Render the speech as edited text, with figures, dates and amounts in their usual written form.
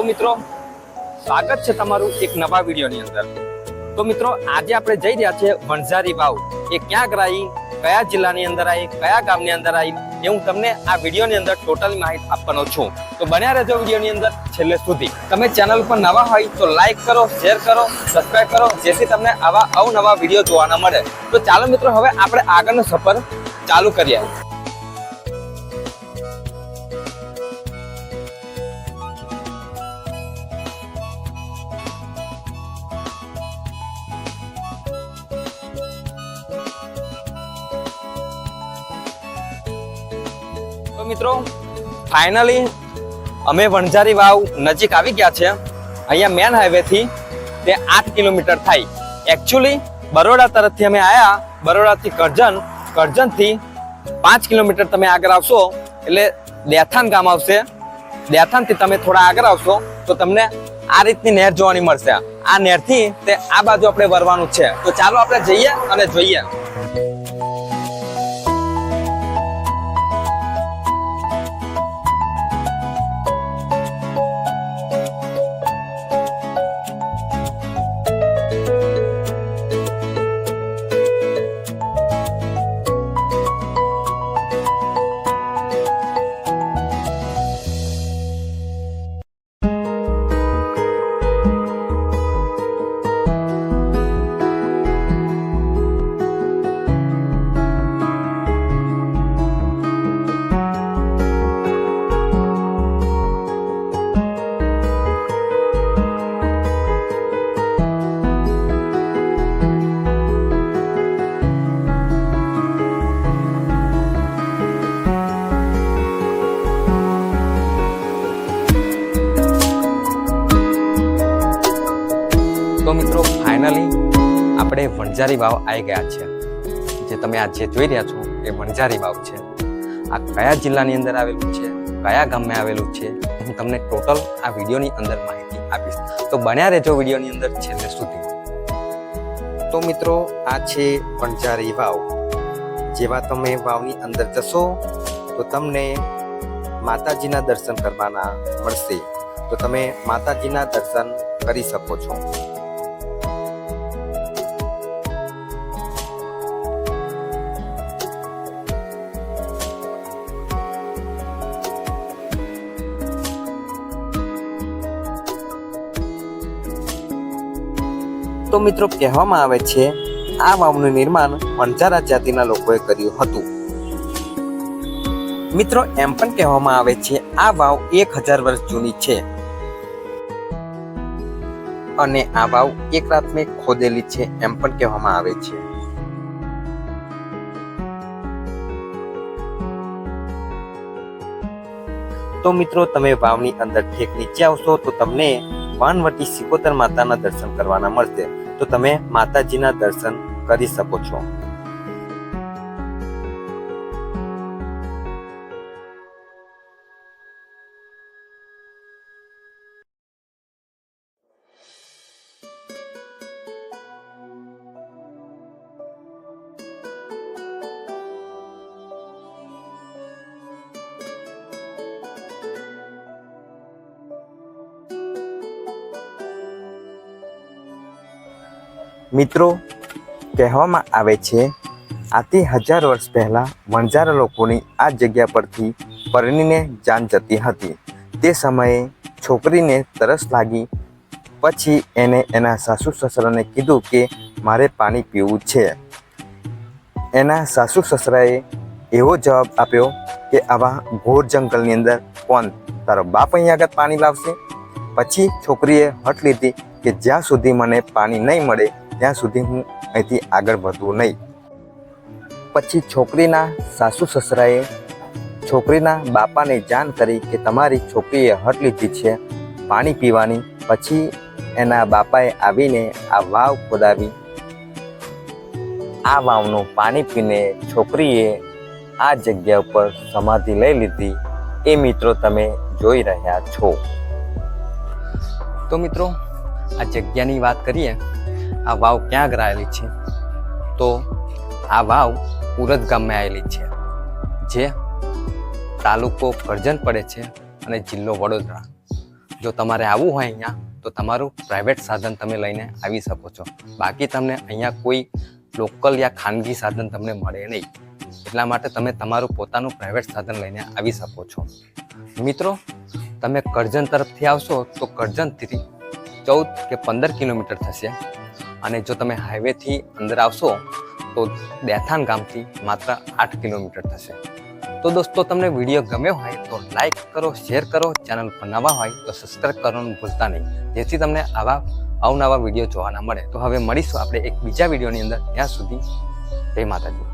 તો મિત્રો સ્વાગત છે તમારું એક નવા વિડીયોની અંદર। તો મિત્રો આજે આપણે જઈ રહ્યા છે વણઝારી વાવ। એ ક્યાં આવી, કયા જિલ્લાની અંદર આવી, કયા ગામની અંદર આવી, એ હું તમને આ વિડીયોની અંદર ટોટલ માહિતી આપવાનો છું। તો બન્યા રહેજો વિડીયોની અંદર છેલ્લે સુધી। તમે ચેનલ પર નવા હોય તો લાઈક કરો, શેર કરો, સબસ્ક્રાઇબ કરો, જેથી તમને આવા અવનવા વિડીયો જોવાના મળે। તો ચાલો મિત્રો હવે આપણે આગળનો સફર ચાલુ કરીએ। તો મિત્રો ફાઇનલી અમે વણઝારી વાવ નજીક આવી ગયા છે। અહીંયા મેન હાઈવે થી તે 8 કિલોમીટર થાય। એકચ્યુઅલી બરોડા તરફથી અમે આયા, બરોડાથી કરજણ થી 5 કિલોમીટર તમે આગળ આવશો એટલે દેથાન ગામ આવશે। દેથાન થી તમે થોડા આગળ આવશો તો તમને આ રીતની નહેર જોવાની મળશે। આ નહેર થી તે આ બાજુ આપણે વરવાનું છે। તો ચાલો આપણે જઈએ અને જોઈએ। તો મિત્રો ફાઇનલી આપણે વણઝારી વાવ આવી ગયા છે। જે તમે આ જે જોઈ રહ્યા છો એ વણઝારી વાવ છે। આ કયા જિલ્લાની અંદર આવેલું છે, કયા ગામમાં આવેલું છે, હું તમને ટોટલ આ વિડીયોની અંદર માહિતી આપીશ। તો બન્યા રહેજો વિડીયોની અંદર છેલ્લે સુધી। તો મિત્રો આ છે વણઝારી વાવ। જેવા તમે વાવની અંદર જશો તો તમને માતાજીના દર્શન કરવાના મળશે। તો તમે માતાજીના દર્શન કરી શકો છો। તો મિત્રો કહેવામાં આવે છે આ વાવનું નિર્માણ વણઝારા જાતિના લોકોએ કર્યું હતું। મિત્રો એમ પણ કહેવામાં આવે છે આ વાવ 1000 વર્ષ જૂની છે અને આ વાવ એક રાતમાં ખોદેલી છે એમ પણ કહેવામાં આવે છે। તો મિત્રો તમે વાવની અંદર ઠેક નીચે આવશો તો તમને વાનવટી સિકોતર માતાના દર્શન કરવાના મળશે। તો તમે માતાજીના દર્શન કરી શકો છો। મિત્રો કહેવામાં આવે છે આથી 1000 વર્ષ પહેલા વણઝારા લોકોની આ જગ્યા પરથી પરણીને જાન જતી હતી। તે સમયે છોકરીને તરસ લાગી, પછી એને એના સાસુ સસરાને કીધું કે મારે પાણી પીવું છે। એના સાસુ સસરાએ એવો જવાબ આપ્યો કે આવા ઘોર જંગલની અંદર કોણ તારો બાપ અહીંયા આગળ પાણી લાવશે? પછી છોકરીએ હઠ લીધી કે જ્યાં સુધી મને પાણી નહીં મળે ત્યાં સુધી હું અહીંથી આગળ વધવું નહીં। પછી છોકરીના સાસુ સસરાએ છોકરીના બાપાને જાણ કરી કે તમારી છોકરીએ હઠ લીધી છે પાણી પીવાની। પછી એના બાપાએ આવીને આ વાવ ખોદાવી। આ વાવનું પાણી પીને છોકરીએ આ જગ્યા ઉપર સમાધિ લઈ લીધી। એ મિત્રો તમે જોઈ રહ્યા છો। તો મિત્રો આ જગ્યાની વાત કરીએ, આ વાવ ક્યાં આગળ આવેલી છે? તો આ વાવ ઉરદ ગામમાં આવેલી છે, જે તાલુકો કરજણ પડે છે અને જિલ્લો વડોદરા। જો તમારે આવવું હોય અહીંયા તો તમારું પ્રાઇવેટ સાધન તમે લઈને આવી શકો છો. બાકી તમને અહીંયા કોઈ લોકલ યા ખાનગી સાધન તમને મળે નહીં. એટલા માટે તમે તમારું પોતાનું પ્રાઇવેટ સાધન લઈને આવી શકો છો. મિત્રો, તમે કરજણ તરફથી આવશો તો કરજણથી 14 કે 15 કિલોમીટર થશે. અને જો તમે હાઈવેથી અંદર આવશો તો દેથાન ગામથી માત્ર 8 કિલોમીટર થશે. તો દોસ્તો, તમને વિડીયો ગમ્યો હોય તો લાઈક કરો, શેર કરો, ચેનલ પર નવા હોય તો સબસ્ક્રાઈબ કરવાનું ભૂલતા નહીં, જેથી તમને આવા અવનવા વિડીયો જોવાના મળે. તો હવે મળીશું આપણે એક બીજા વિડીયોની અંદર. ત્યાં સુધી જય માતાજી.